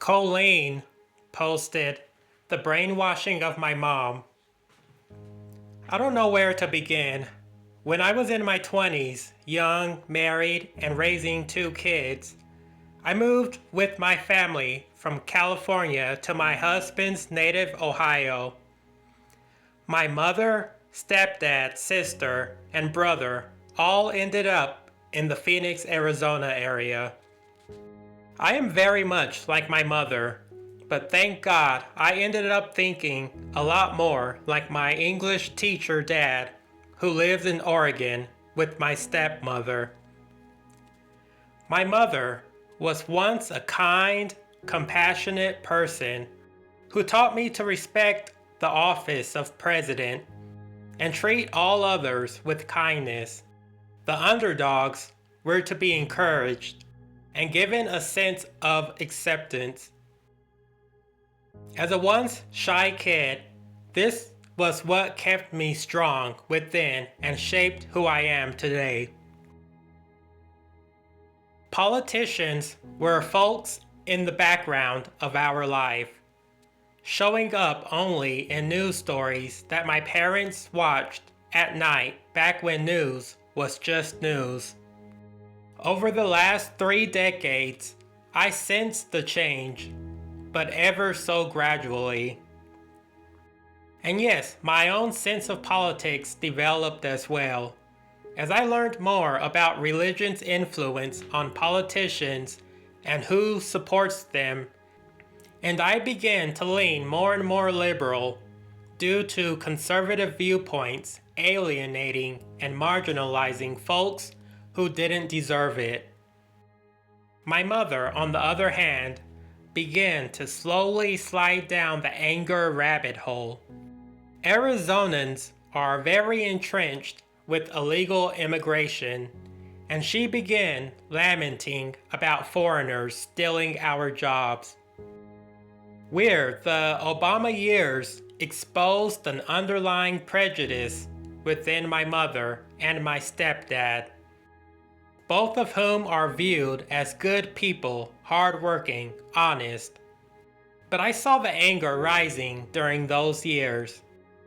Colleen posted, "The brainwashing of my mom." I don't know where to begin. When I was in my 20s, young, married, and raising 2 kids, I moved with my family from California to my husband's native Ohio. My mother, stepdad, sister, and brother all ended up in the Phoenix, Arizona area. I am very much like my mother, but thank God I ended up thinking a lot more like my English teacher dad, who lives in Oregon with my stepmother. My mother was once a kind, compassionate person who taught me to respect the office of president and treat all others with kindness. The underdogs were to be encouraged and given a sense of acceptance. As a once shy kid, this was what kept me strong within and shaped who I am today. Politicians were folks in the background of our life, showing up only in news stories that my parents watched at night back when news was just news. Over the last 3 decades, I sensed the change, but ever so gradually. And yes, my own sense of politics developed as well, as I learned more about religion's influence on politicians and who supports them, and I began to lean more and more liberal due to conservative viewpoints alienating and marginalizing folks who didn't deserve it. My mother, on the other hand, began to slowly slide down the anger rabbit hole. Arizonans are very entrenched with illegal immigration, and she began lamenting about foreigners stealing our jobs. The Obama years exposed an underlying prejudice within my mother and my stepdad, both of whom are viewed as good people, hardworking, honest. But I saw the anger rising during those years,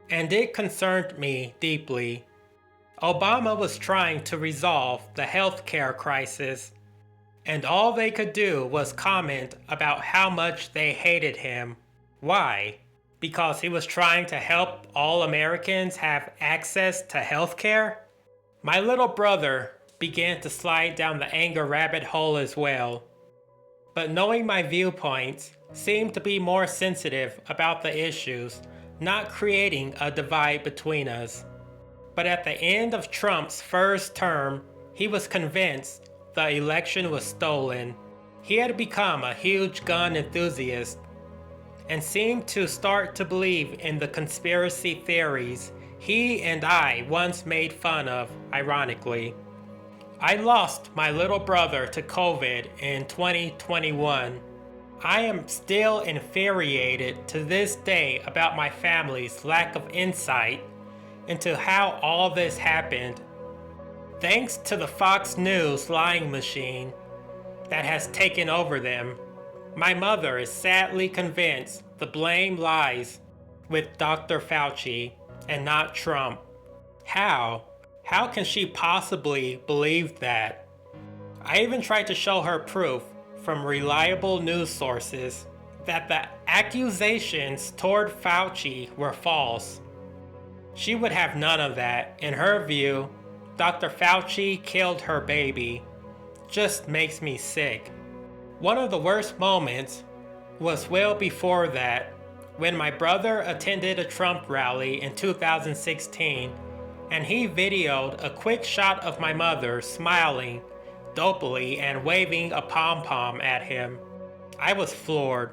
and it concerned me deeply. Obama was trying to resolve the healthcare crisis, and all they could do was comment about how much they hated him. Why? Because he was trying to help all Americans have access to healthcare? My little brother began to slide down the anger rabbit hole as well, but knowing my viewpoints, seemed to be more sensitive about the issues, not creating a divide between us. But at the end of Trump's first term, he was convinced the election was stolen. He had become a huge gun enthusiast and seemed to start to believe in the conspiracy theories he and I once made fun of, ironically. I lost my little brother to COVID in 2021. I am still infuriated to this day about my family's lack of insight into how all this happened. Thanks to the Fox News lying machine that has taken over them, my mother is sadly convinced the blame lies with Dr. Fauci and not Trump. How? How can she possibly believe that? I even tried to show her proof from reliable news sources that the accusations toward Fauci were false. She would have none of that. In her view, Dr. Fauci killed her baby. Just makes me sick. One of the worst moments was well before that, when my brother attended a Trump rally in 2016, and he videoed a quick shot of my mother smiling dopily and waving a pom-pom at him. I was floored.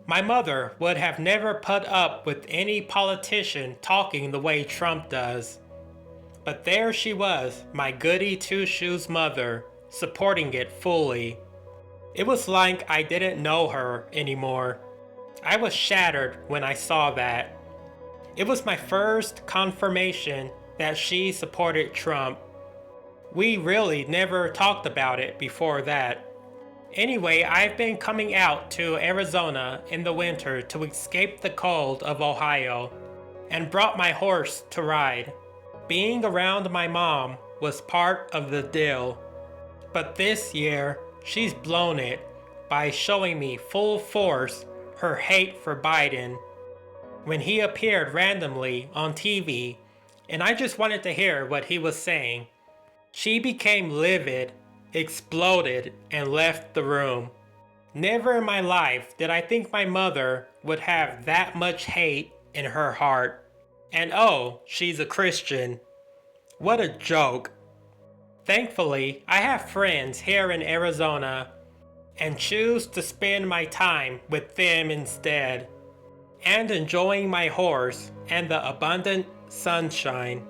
My mother would have never put up with any politician talking the way Trump does. But there she was, my goody two-shoes mother, supporting it fully. It was like I didn't know her anymore. I was shattered when I saw that. It was my first confirmation that she supported Trump. We really never talked about it before that. Anyway, I've been coming out to Arizona in the winter to escape the cold of Ohio, and brought my horse to ride. Being around my mom was part of the deal. But this year, she's blown it by showing me full force her hate for Biden when he appeared randomly on TV, and I just wanted to hear what he was saying. She became livid, exploded, and left the room. Never in my life did I think my mother would have that much hate in her heart. And oh, she's a Christian. What a joke. Thankfully, I have friends here in Arizona and choose to spend my time with them instead, and enjoying my horse and the abundant sunshine.